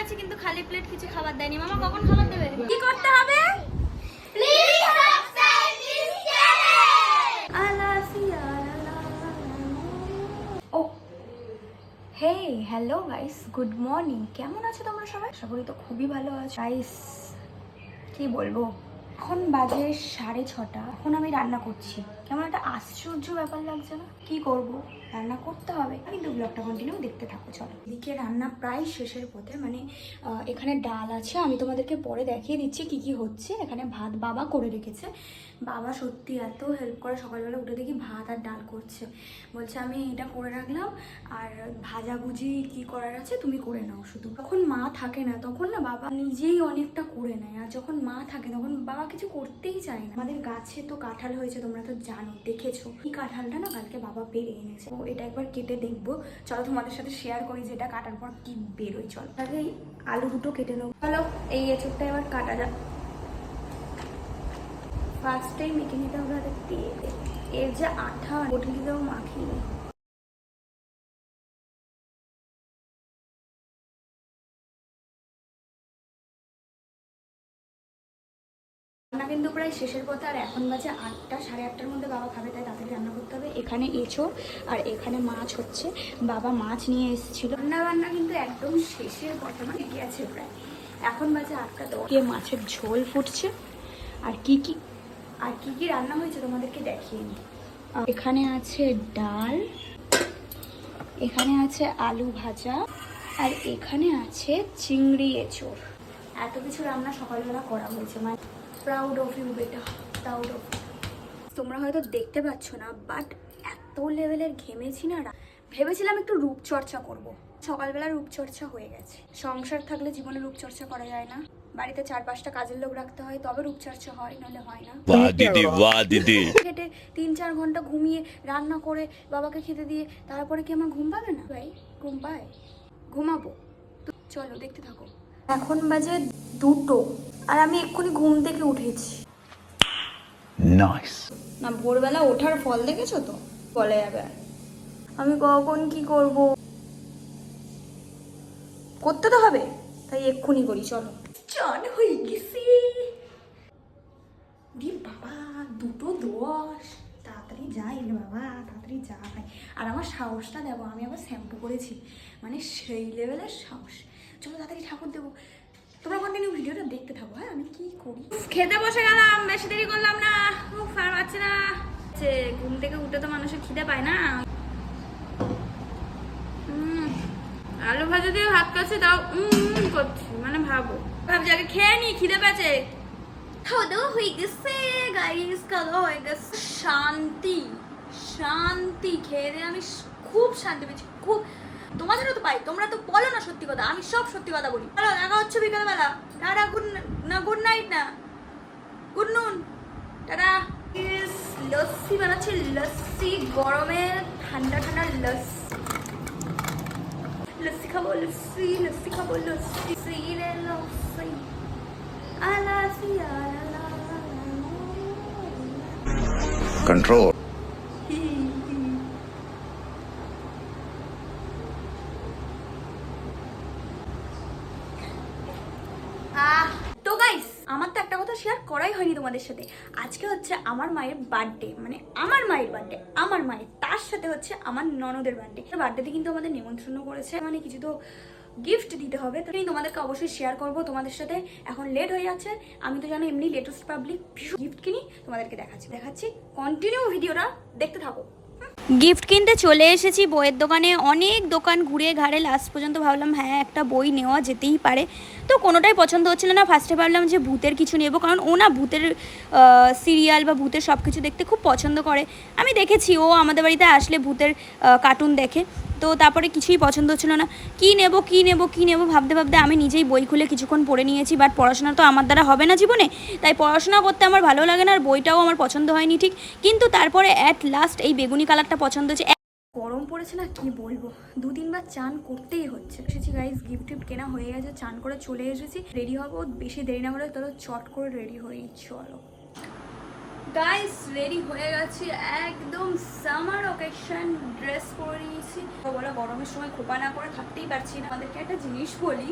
গেছে কিন্তু খালি প্লেট কিছু খাবার দেয়নি। মামা কখন খাবার দেবে? কি করতে হবে? Please subscribe this channel. আলাসিয়া। Oh hey hello guys, good morning. কেমন আছো তোমরা সবাই? আশা করি তো খুবই ভালো আছো গাইস। কি বলবো, এখন বাজে 6:30। এখন আমি রান্না করছি। কেমন একটা আশ্চর্য ব্যাপার লাগছে না? কি করব, রান্না করতে হবে, কিন্তু ব্লগটা কন্টিনিউ দেখতে থাকো। চলো, এদিকে রান্না প্রায় শেষের পথে। মানে এখানে ডাল আছে, আমি তোমাদেরকে পরে দেখিয়ে দিচ্ছি কি কি হচ্ছে। এখানে ভাত বাবা করে রেখেছে। বাবা সত্যি এত হেল্প করে, সকালবেলা উঠে দেখি ভাত আর ডাল করছে। বলছে আমি এটা করে রাখলাম, আর ভাজাভুজি কি করার আছে তুমি করে নাও শুধু। যখন মা থাকে না তখন না বাবা নিজেই অনেকটা করে নেয়, আর যখন মা থাকে তখন বাবা কিছু করতেই চায় না। আমাদের গাছে তো কাঁঠাল হয়েছে, তোমরা তো জানো, দেখেছো। এই কাঁঠালটা না কালকে বাবা পেরে এনেছে, তো এটা একবার কেটে দেখবো। চলো তোমাদের সাথে শেয়ার করি যে এটা কাটার পর কি বেরোয়। চলো আগে আলু দুটো কেটে নেবো। চলো এই এঁচোড়টা এবার কাটা যাক। ফার্স্টেই মেখে নিতে হবে হাতে তেল। এর যে আঠা, বটলিতেও মাখিয়ে। রান্না কিন্তু প্রায় শেষের পথে, আর এখন বাজে 8টা, 8:30টার মধ্যে বাবা খাবে, তাই তাড়াতাড়ি রান্না করতে হবে। এখানে এঁচোড় আর এখানে মাছ হচ্ছে, বাবা মাছ নিয়ে এসেছিল। রান্না কিন্তু একদম শেষের পথে, মানে গেছে প্রায়। এখন বাজে 8টা, মাছের ঝোল ফুটছে। আর কি কি রান্না হয়েছে তোমাদেরকে দেখিয়ে নি। এখানে আছে ডাল, এখানে আছে আলু ভাজা, আর এখানে আছে চিংড়ি এঁচোড়। এত কিছু রান্না সকালবেলা করা হয়েছে, মানে প্রাউড অফ ইউ বেটা, প্রাউড অফ। তোমরা হয়তো দেখতে পাচ্ছ না, বাট এত লেভেলের ঘেমেছি না। ভেবেছিলাম একটু রূপচর্চা করব, সকালবেলা রূপচর্চা হয়ে গেছে। সংসার থাকলে জীবনে রূপচর্চা করা যায় না, বাড়িতে 4-5টা কাজের লোক রাখতে হয়, তবে রূপচর্চা হয়, নাহলে হয় না। বাহ দিদি, বাহ দিদি। খেটে 3-4 ঘন্টা ঘুমিয়ে রান্না করে বাবাকে খেতে দিয়ে তারপরে কি আমার ঘুম পাবে না? ভাই ঘুম পায়, ঘুমাবো। তো চলো দেখতে থাকো। এখন বাজে 2টো, আর আমি এক্ষুনি ঘুম থেকে উঠেছি। নাইস। না, ভোরবেলা ওঠার ফল দেখেছো তো, বলে যাবে। আমি কখন কি করব, করতে তো হবে, তাই এক্ষুনি করি। চলো, চান হয়ে গেছি। বাবা 2:10, তাড়াতাড়ি যাই রে বাবা, তাড়াতাড়ি যাই। আর আমার সাহসটা দেবো, আমি আবার শ্যাম্পু করেছি, মানে সেই লেভেলের সাহস। চলো তাড়াতাড়ি ঠাকুর দেবো। তোমরা কন্টিনিউ ভিডিওটা দেখতে থাকো। হ্যাঁ, আমি কি করি। খেতে বসে গেলাম, বেশি দেরি করলাম না। আর পাচ্ছি না, ঘুম থেকে উঠে তো মানুষের খিদে পায় না। আলু ভাজা দিয়ে ভাত কাছে দাও করছি, মানে ভাবছি আগে খেয়ে নি, খিদে পেয়েছে। খাওয়া দাওয়া হয়ে গেছে গাইস, খাওয়া দাওয়া হয়ে গেছে। শান্তি শান্তি, খেয়ে দিয়ে আমি খুব শান্তি পেয়েছি, খুব। তোমাদেরও তো পাই, তোমরা তো বলো না সত্যি কথা, আমি সব সত্যি কথা বলি। চলো দেখা হচ্ছে বিকালবেলা। টাটা, গুড নাইট না, গুড নুন, টাটা। লস্যি বানাচ্ছে, লস্যি গরমে, ঠান্ডা ঠান্ডা লস্যি। লস্যি খাবো, লস্যি লস্যি খাবো, লস্যি রে লস্যি। আলাসিয়া Control. তো গাইস, আমার তো একটা কথা শেয়ার করাই হয়নি তোমাদের সাথে। আজকে হচ্ছে আমার মায়ের বার্থডে, মানে আমার মায়ের বার্থডে, আমার মায়ের, তার সাথে হচ্ছে আমার ননদের বার্থডে। বার্থডেতে কিন্তু আমাদের নিমন্ত্রণ করেছে, মানে কিছু তো গিফট দিতে হবে, তো আমি তোমাদেরকে অবশ্যই শেয়ার করবো তোমাদের সাথে। এখন লেট হয়ে যাচ্ছে, আমি তো জানো এমনি লেটেস্ট পাবলিক, গিফট কিনি, তোমাদেরকে দেখাচ্ছি। কন্টিনিউ ভিডিওটা দেখতে থাকো। গিফট কিনতে চলে এসেছি বইয়ের দোকানে। অনেক দোকান ঘুরে ঘাড়ে লাস্ট পর্যন্ত ভাবলাম হ্যাঁ একটা বই নেওয়া যেতেই পারে, তো কোনোটাই পছন্দ হচ্ছিল না। ফার্স্টে ভাবলাম যে ভূতের কিছু নেব, কারণ ও না ভূতের সিরিয়াল বা ভূতের সব কিছু দেখতে খুব পছন্দ করে। আমি দেখেছি ও আমাদের বাড়িতে আসলে ভূতের কার্টুন দেখে, তো তারপরে কিছুই পছন্দ হচ্ছিল না। কি নেব ভাবতে আমি নিজেই বই খুলে কিছুক্ষণ পড়ে নিয়েছি। বাট পড়াশোনা তো আমার দ্বারা হবে না জীবনে, তাই পড়াশোনা করতে আমার ভালো লাগে না, আর বইটাও আমার পছন্দ হয়নি ঠিক। কিন্তু তারপরে অ্যাট লাস্ট এই বেগুনি কালারটা পছন্দ হচ্ছে। গরম পড়েছে না, কি বলবো, 2-3 বার চান করতেই হচ্ছে। এসেছি গাইস, গিফট কেনা হয়ে গেছে, চান করে চলে এসেছি, রেডি হবো। বেশি দেরি না করে তাহলে চট করে রেডি হয়ে চলো গাইস। রেডি হয়ে গেছি, একদম সামার অকেশন ড্রেস পরে নিয়েছি। বলো গরমের সময় খোপা না করে থাকতেই পারছি না। আমাদেরকে একটা জিনিস বলি,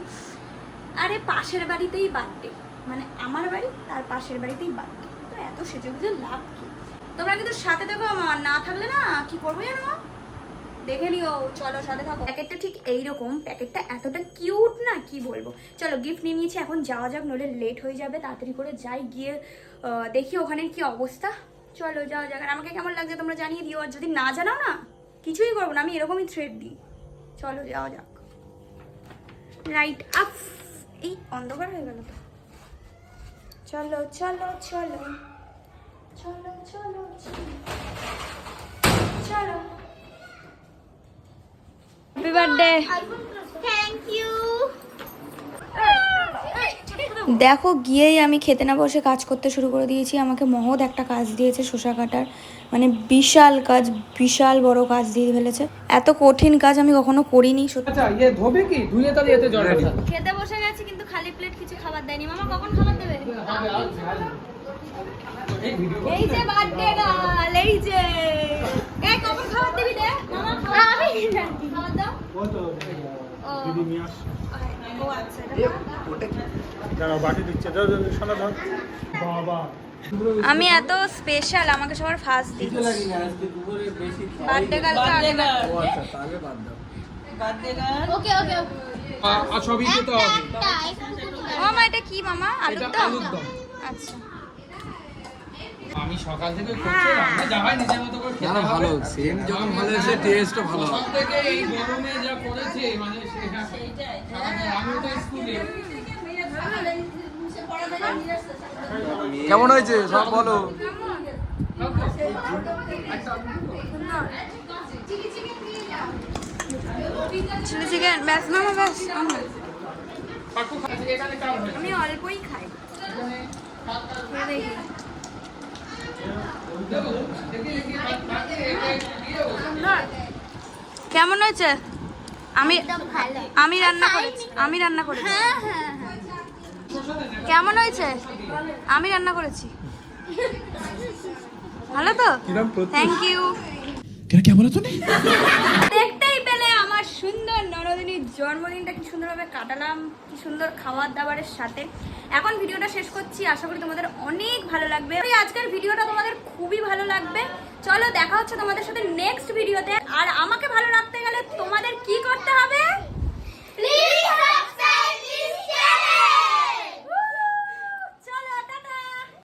আরে পাশের বাড়িতেই বার্থডে, মানে আমার বাড়ি তার পাশের বাড়িতেই বার্থডে, তো এত সেজে গুজে লাভ কি? তোমরা কিন্তু সাথে দেখো, আমার না থাকলে না কি করবো জানো, দেখে নিও, চলো সাথে থাকো। প্যাকেটটা ঠিক এইরকম, প্যাকেটটা এতটা কিউট না কি বলবো। চলো গিফট নিয়ে নিয়েছি, এখন যাওয়া যাক, নইলে লেট হয়ে যাবে। তাড়াতাড়ি করে যাই, গিয়ে দেখি ওখানে কি অবস্থা। চলো যাওয়া যাক। আর আমাকে কেমন লাগছে তোমরা জানিয়ে দিও, আর যদি না জানাও না কিছুই করবো না, আমি এরকমই থ্রেড দিই। চলো যাওয়া যাক। লাইট আপ, এই অন্ধকার হয়ে গেল তো। চলো চলো চলো চলো চলো চলো। Happy birthday. Thank you. দেখো গিয়েই আমি খেতে না বসে কাজ করতে শুরু করে দিয়েছি। আমাকে মহৎ একটা কাজ দিয়েছে, শসা কাটার, মানে বিশাল কাজ, বিশাল বড় কাজ দিয়ে ফেলেছে। এত কঠিন কাজ আমি কখনো করিনি। আচ্ছা ইয়ে ধোবে কি ধুয়ে তাহলে এতে জল ঢালা। খেতে বসে গেছি কিন্তু খালি প্লেট কিছু খাবার দেয়নি। মামা কখন খাবার দেবে? এই যে বার্থডে গার্ল, এই যে এই কখন খাবার দিবি রে মামা? আমি খাবার দাও। দিদি নিয়ে আস। ও আচ্ছা, দাঁড়াও বাটি দিচ্ছে, দাও দাও শোনা দাও। বাবা আমি এত স্পেশাল, আমাকে সবার ফার্স্ট দিচ্ছে। বার্থডে গার্লকে আগে না। ওকে ওকে ওকে। আর সবই খেতে হবে। মামা এটা কি মামা? আলুর এটা দম? আলুর দম। আচ্ছা। আমি সকাল থেকে করছি, রান্না যা হয় নিজের মতো করে খেতে না হবে। ভালো সেম যখন ভালো এসে টেস্টও ভালো সব থেকে এই গরমে যা করেছে মানে আমি তো স্কুলে কেমন হয়েছে সব বলো। চিলি চিকেন ব্যাস মামা, ব্যাস। কাকু খাচ্ছে এখানে কার হয় আমি অল্পই খাই। খেয়ে দেখি। কেমন হয়েছে? আমি আমি রান্না করেছি, আমি রান্না করেছি। হ্যাঁ হ্যাঁ হ্যাঁ। কেমন হয়েছে? আমি রান্না করেছি। ভালো তো? Thank you. দেখতেই পেলে আমার সুন্দর নরদিনীর জন্মদিনটা কি সুন্দরভাবে কাটালাম, কি সুন্দর খাবার দাবারের সাথে। এখন ভিডিওটা শেষ করছি, আশা করি তোমাদের অনেক ভালো লাগবে। আজকের ভিডিওটা তোমাদের খুবই ভালো লাগবে। চলো দেখা হচ্ছে তোমাদের সাথে নেক্সট ভিডিওতে। আর আমাকে ভালো রাখতে গেলে তোমাদের কি করতে হবে?